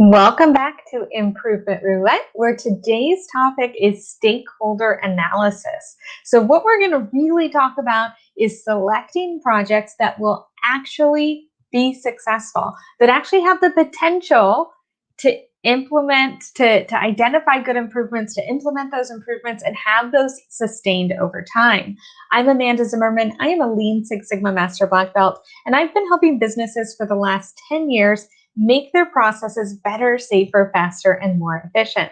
Welcome back to Improvement Roulette, where today's topic is stakeholder analysis. So what we're going to really talk about is selecting projects that will actually be successful, that actually have the potential to implement, to identify good improvements, to implement those improvements, and have those sustained over time. I'm Amanda Zimmerman. I am a Lean Six Sigma Master Black Belt, and I've been helping businesses for the last 10 years make their processes better, safer, faster, and more efficient.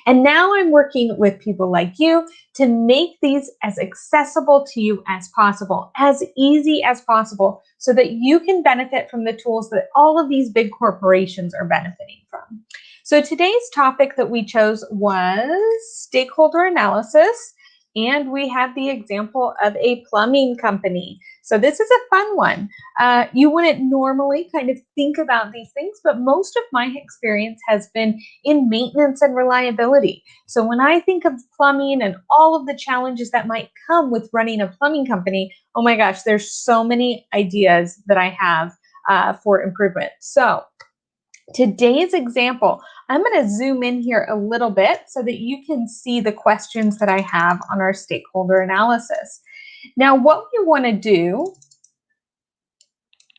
And now I'm working with people like you to make these as accessible to you as possible, as easy as possible, so that you can benefit from the tools that all of these big corporations are benefiting from. So today's topic that we chose was stakeholder analysis, and we have the example of a plumbing company. So this is a fun one. You wouldn't normally kind of think about these things, but most of my experience has been in maintenance and reliability. So when I think of plumbing and all of the challenges that might come with running a plumbing company, oh my gosh, there's so many ideas that I have for improvement. So today's example, I'm going to zoom in here a little bit so that you can see the questions that I have on our stakeholder analysis. Now, what we want to do,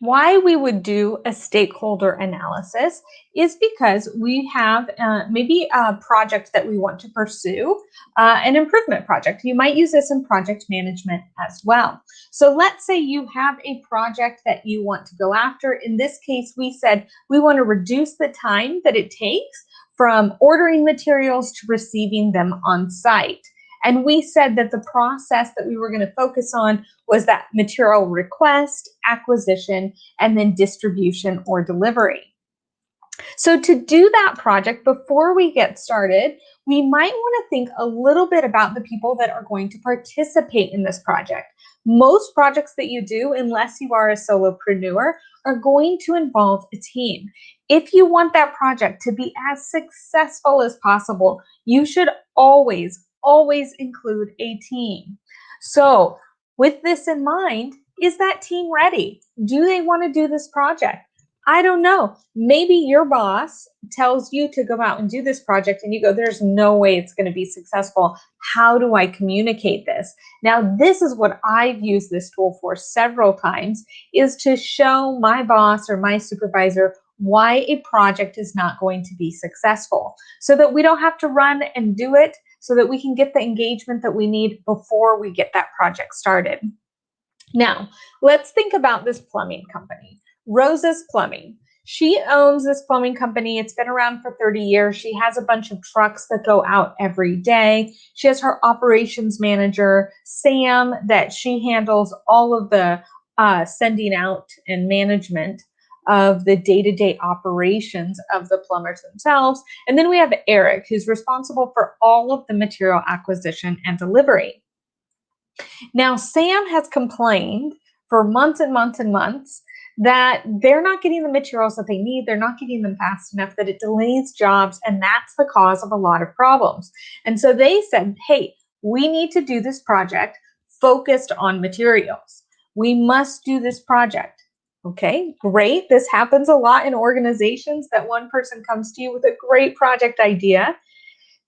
why we would do a stakeholder analysis is because we have maybe a project that we want to pursue, an improvement project. You might use this in project management as well. So let's say you have a project that you want to go after. In this case, we said we want to reduce the time that it takes from ordering materials to receiving them on site. And we said that the process that we were going to focus on was that material request, acquisition, and then distribution or delivery. So to do that project, before we get started, we might want to think a little bit about the people that are going to participate in this project. Most projects that you do, unless you are a solopreneur, are going to involve a team. If you want that project to be as successful as possible, you should always include a team. So with this in mind, is that team ready? Do they want to do this project? I don't know. Maybe your boss tells you to go out and do this project and you go, there's no way it's going to be successful. How do I communicate this? Now, this is what I've used this tool for several times, is to show my boss or my supervisor why a project is not going to be successful, so that we don't have to run and do it, so that we can get the engagement that we need before we get that project started. Now, let's think about this plumbing company, Rosa's Plumbing. She owns this plumbing company. It's been around for 30 years. She has a bunch of trucks that go out every day. She has her operations manager, Sam, that she handles all of the sending out and management of the day-to-day operations of the plumbers themselves. And then we have Eric, who's responsible for all of the material acquisition and delivery. Now, Sam has complained for months and months and months that they're not getting the materials that they need. They're not getting them fast enough, that it delays jobs, and that's the cause of a lot of problems. And so they said, hey, we need to do this project focused on materials. We must do this project. Okay, great. This happens a lot in organizations, that one person comes to you with a great project idea.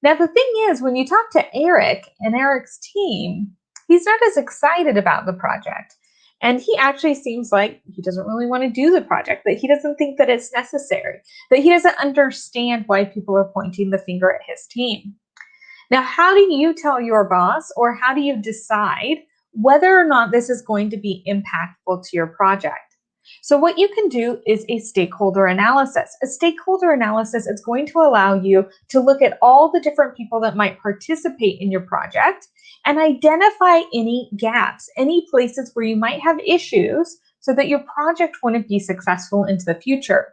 Now, the thing is, when you talk to Eric and Eric's team, he's not as excited about the project. And he actually seems like he doesn't really want to do the project, that he doesn't think that it's necessary, that he doesn't understand why people are pointing the finger at his team. Now, how do you tell your boss, or how do you decide whether or not this is going to be impactful to your project? So what you can do is a stakeholder analysis. A stakeholder analysis is going to allow you to look at all the different people that might participate in your project and identify any gaps, any places where you might have issues, so that your project wouldn't be successful into the future.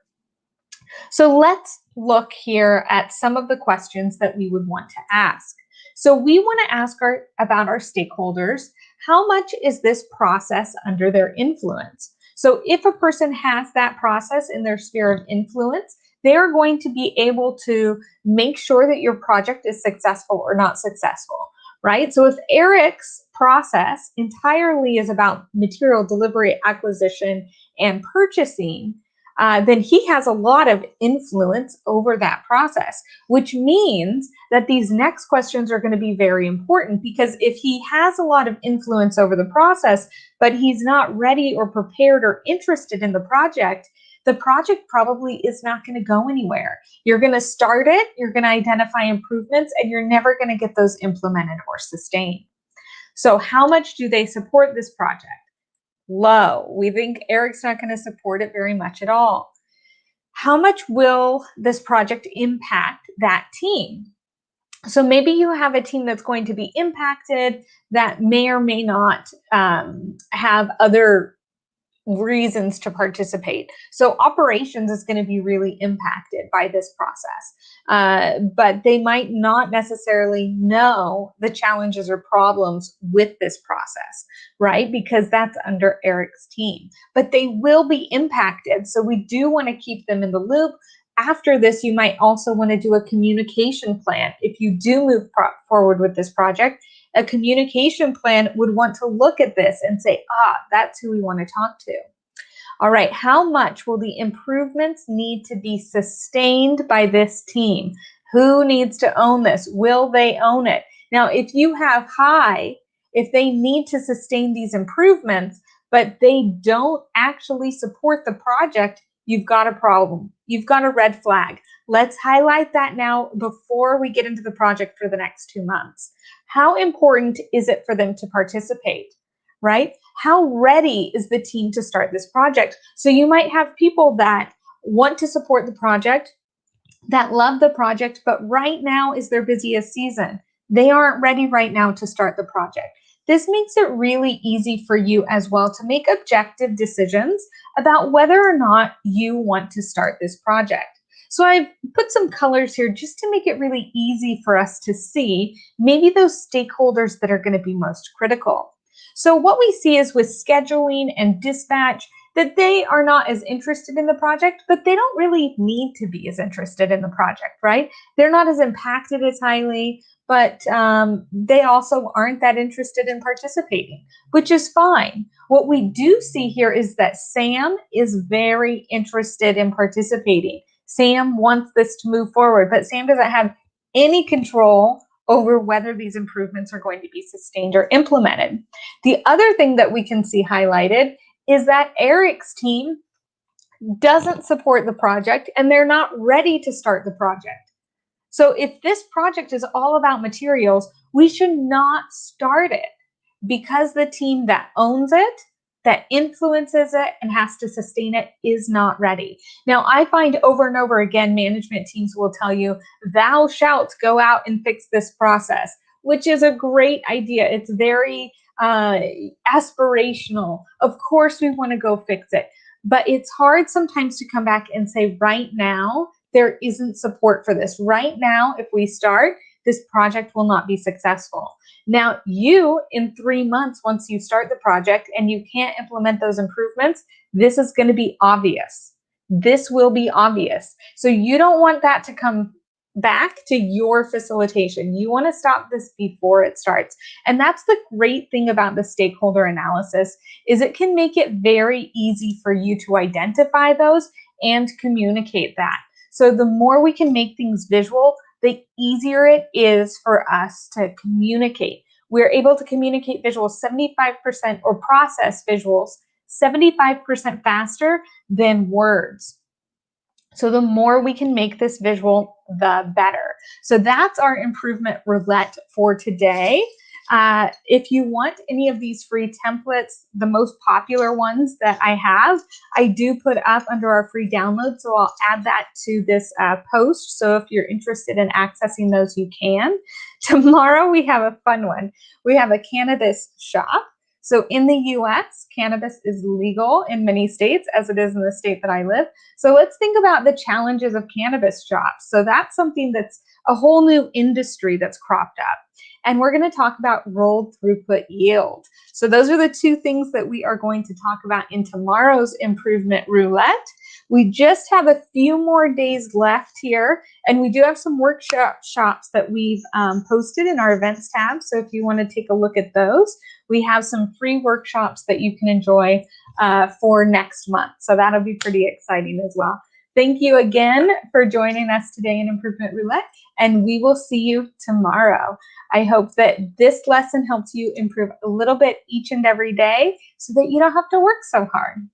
So let's look here at some of the questions that we would want to ask. So we want to ask about our stakeholders, how much is this process under their influence? So if a person has that process in their sphere of influence, they're going to be able to make sure that your project is successful or not successful, right? So if Eric's process entirely is about material delivery, acquisition, and purchasing, then he has a lot of influence over that process, which means that these next questions are going to be very important, because if he has a lot of influence over the process, but he's not ready or prepared or interested in the project probably is not going to go anywhere. You're going to start it, you're going to identify improvements, and you're never going to get those implemented or sustained. So how much do they support this project? Low. We think Eric's not going to support it very much at all. How much will this project impact that team? So maybe you have a team that's going to be impacted that may or may not have other reasons to participate. So operations is going to be really impacted by this process, but they might not necessarily know the challenges or problems with this process, right? Because that's under Eric's team, but they will be impacted. So we do want to keep them in the loop. After this, you might also want to do a communication plan. If you do move forward with this project, a communication plan would want to look at this and say, that's who we want to talk to. All right, how much will the improvements need to be sustained by this team? Who needs to own this? Will they own it? Now, if you have if they need to sustain these improvements, but they don't actually support the project, you've got a problem. You've got a red flag. Let's highlight that now before we get into the project for the next 2 months. How important is it for them to participate, right? How ready is the team to start this project? So you might have people that want to support the project, that love the project, but right now is their busiest season. They aren't ready right now to start the project. This makes it really easy for you as well to make objective decisions about whether or not you want to start this project. So I've put some colors here just to make it really easy for us to see maybe those stakeholders that are going to be most critical. So what we see is with scheduling and dispatch, that they are not as interested in the project, but they don't really need to be as interested in the project, right? They're not as impacted as highly, but they also aren't that interested in participating, which is fine. What we do see here is that Sam is very interested in participating. Sam wants this to move forward, but Sam doesn't have any control over whether these improvements are going to be sustained or implemented. The other thing that we can see highlighted is that Eric's team doesn't support the project and they're not ready to start the project. So if this project is all about materials, we should not start it because the team that owns it, that influences it, and has to sustain it is not ready. Now, I find over and over again, management teams will tell you, thou shalt go out and fix this process, which is a great idea. It's very aspirational. Of course, we want to go fix it, but it's hard sometimes to come back and say, right now, there isn't support for this. Right now, if we start, this project will not be successful. Now, you, in 3 months, once you start the project and you can't implement those improvements, this is going to be obvious. This will be obvious. So you don't want that to come back to your facilitation. You want to stop this before it starts. And that's the great thing about the stakeholder analysis, is it can make it very easy for you to identify those and communicate that. So the more we can make things visual, the easier it is for us to communicate. We're able to communicate visuals 75% or process visuals 75% faster than words. So the more we can make this visual, the better. So that's our improvement roulette for today. If you want any of these free templates, the most popular ones that I have, I do put up under our free download. So I'll add that to this post. So if you're interested in accessing those, you can. Tomorrow we have a fun one. We have a cannabis shop. So in the US, cannabis is legal in many states, as it is in the state that I live. So let's think about the challenges of cannabis shops. So that's something that's a whole new industry that's cropped up. And we're going to talk about rolled throughput yield. So those are the two things that we are going to talk about in tomorrow's improvement roulette. We just have a few more days left here, and we do have some workshops that we've posted in our events tab. So if you want to take a look at those, we have some free workshops that you can enjoy for next month. So that'll be pretty exciting as well. Thank you again for joining us today in Improvement Roulette, and we will see you tomorrow. I hope that this lesson helps you improve a little bit each and every day so that you don't have to work so hard.